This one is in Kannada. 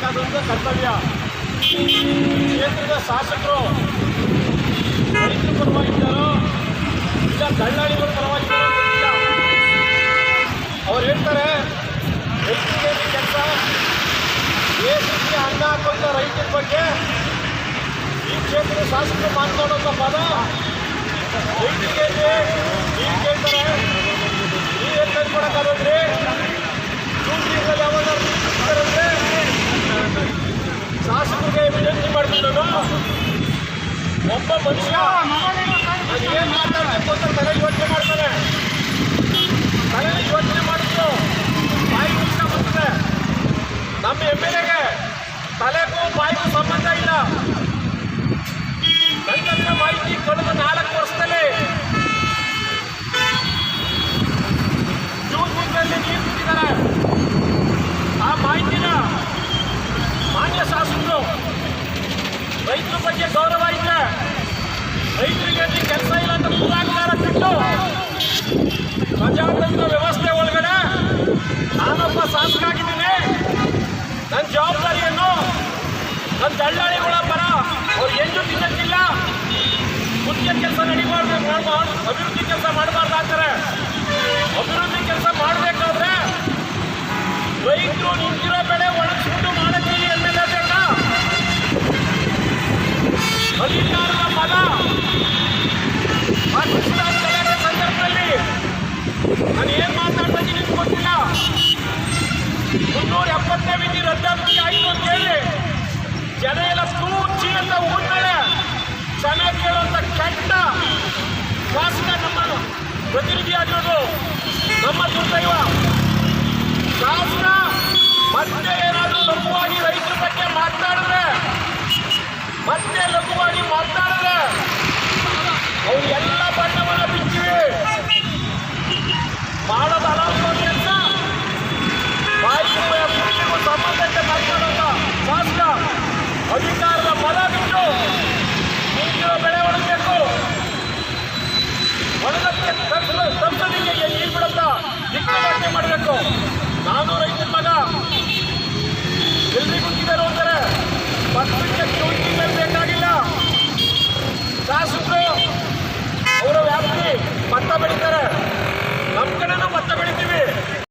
ಮಾಡಬೇಕಾದಂಥ ಕರ್ತವ್ಯ. ಕ್ಷೇತ್ರದ ಶಾಸಕರು ರೈತರ ಪರವಾಗಿದ್ದಾರೋ ಇಲ್ಲ ದಳ್ಳಾಳಿಗಳ ಪರವಾಗಿದ್ದಾರೋ ಗೊತ್ತಿಲ್ಲ. ಅವ್ರು ಹೇಳ್ತಾರೆ ರೈತರಿಗೆ ಕೆಲಸ ದೇಶಕ್ಕೆ ಅನ್ನ ಹಾಕುವಂಥ ರೈತರ ಬಗ್ಗೆ ಈ ಕ್ಷೇತ್ರದ ಶಾಸಕರು ಮಾತನಾಡುವಂಥ ಪದ ರೈತರಿಗೆ ನೀರು ಕೇಳ್ತಾರೆ. ನೀರು ಏನು ಕೈಕೊಡೋಕ್ಕಾಗೋದ್ರಿ? ಜೂನ್ ತಿಂಗಳಲ್ಲಿ ಯಾವಾಗ ನೀರು ಶಾಸಕರಿಗೆ ವಿನಂತಿ ಮಾಡ್ತೀನಿ ನಾನು. ಒಬ್ಬ ಮನುಷ್ಯ ಏನು ಮಾತಾಡಬೇಕು ಅಂತ ತಲೆ ಯೋಚನೆ ಮಾಡ್ತಾನೆ. ತಲೆ ಯೋಚನೆ ಮಾಡಿದ್ರು ಬಾಯಿಗೆ ಇಷ್ಟ ಬರ್ತದೆ. ನಮ್ಮ MLAಗೆ ತಲೆಗೂ ಬಾಯಿಗೂ ಸಂಬಂಧ ಇಲ್ಲ. ನನ್ನ ಮಾಹಿತಿ ಕಳೆದ 4 ವರ್ಷದಲ್ಲಿ ಜೂನ್ ತಿಂಗಳಲ್ಲಿ ನೀರು ಬಿಟ್ಟಿದ್ದಾರೆ. ಆ ಮಾಹಿತಿನ ಮಾನ್ಯ ಶಾಸಕರು ರೈತರ ಬಗ್ಗೆ ಗೌರವ ಇದ್ರೆ ರೈತರಿಗೆ ನೀವು ಕೆಲಸ ಇಲ್ಲ ಅಂತ ಪೂರಾಕಾರ ಬಿಟ್ಟು ಪ್ರಜಾತಂತ್ರ ವ್ಯವಸ್ಥೆ ಒಳಗಡೆ ನಾನೊಬ್ಬ ಶಾಸಕ ಆಗಿದ್ದೀನಿ. ನನ್ನ ಜವಾಬ್ದಾರಿಯನ್ನು ನನ್ನ ದಳ್ಳಾಳಿಗಳ ಪರ ಅವ್ರು ಎಂದೂ ತಿನ್ನಕ್ಕಿಲ್ಲ. ಮುಖ್ಯ ಕೆಲಸ ನಡಿಬಾರ್ದು, ಅಭಿವೃದ್ಧಿ ಕೆಲಸ ಮಾಡಬಾರ್ದು ಅಂತಾರೆ. ಅಭಿವೃದ್ಧಿ ಕೆಲಸ ಮಾಡಬೇಕಾದ್ರೆ ರೈತರು ನಿಂತಿರೋ ಬೆಳೆ ಒಣಗಿಸ್ಬಿಟ್ಟು ಮಾಡತ್ತೀವಿ MLA ಬೇಕಾ? ಅಧಿಕಾರದ ಮಗ ಪಾಕಿಸ್ತಾನ ಗಲಾಟೆ ಸಂದರ್ಭದಲ್ಲಿ ನಾನು ಏನು ಮಾತಾಡ್ತಾ ಇದ್ದೀನಿ ನಿಮ್ಗೆ ಗೊತ್ತಿಲ್ಲ. 370ನೇ ವಿಧಿ ರದ್ದಾಗಿ ಆಯಿತು ಅಂತ ಹೇಳಿ ಜನ ಎಲ್ಲ ಕೂಚಿ ಅಂತ ಊದ್ಮೇಲೆ ಕ್ಷಮೆ ಕೇಳುವಂಥ ಕೆಟ್ಟ ಶಾಸಕ ನಮ್ಮ ಪ್ರತಿನಿಧಿಯಾಗಿರೋದು ನಮ್ಮ ದುರ್ದೈವ. ಶಾಸಕ ಮತ್ತೆ ಏನಾದರೂ ಲಘುವಾಗಿ ರೈತರ ಬಗ್ಗೆ ಮಾತನಾಡಿದ್ರೆ ಅವ್ರು ಎಲ್ಲ ಬಣ್ಣವನ್ನು ಬಿಚ್ಚಿವೆ. ಮಾಡೋದು ಅಲಾವ ಕೆಲಸ ಬಾಯಿಗೂ ಸಂಬಂಧಕ್ಕೆ ಮಾತನಾಡುವಂಥ ಶಾಸಕ ಅಧಿಕಾರದ ಪದ ಬಿಟ್ಟು ನಿಂತಿರೋ ಬೆಳೆ ಒಣಗಬೇಕು. ಒಣಗಕ್ಕೆ ಸಂಸದಿಗೆ ನೀರು ಬಿಡುತ್ತ ದಿಕ್ಕುವರ್ಣೆ ಮಾಡಬೇಕು. ನಾನು ರೈತರ ಮಗ ಎಲ್ರಿಗೂ ಗೊತ್ತಿದ್ದಾರೆ ಅಂತಾರೆ.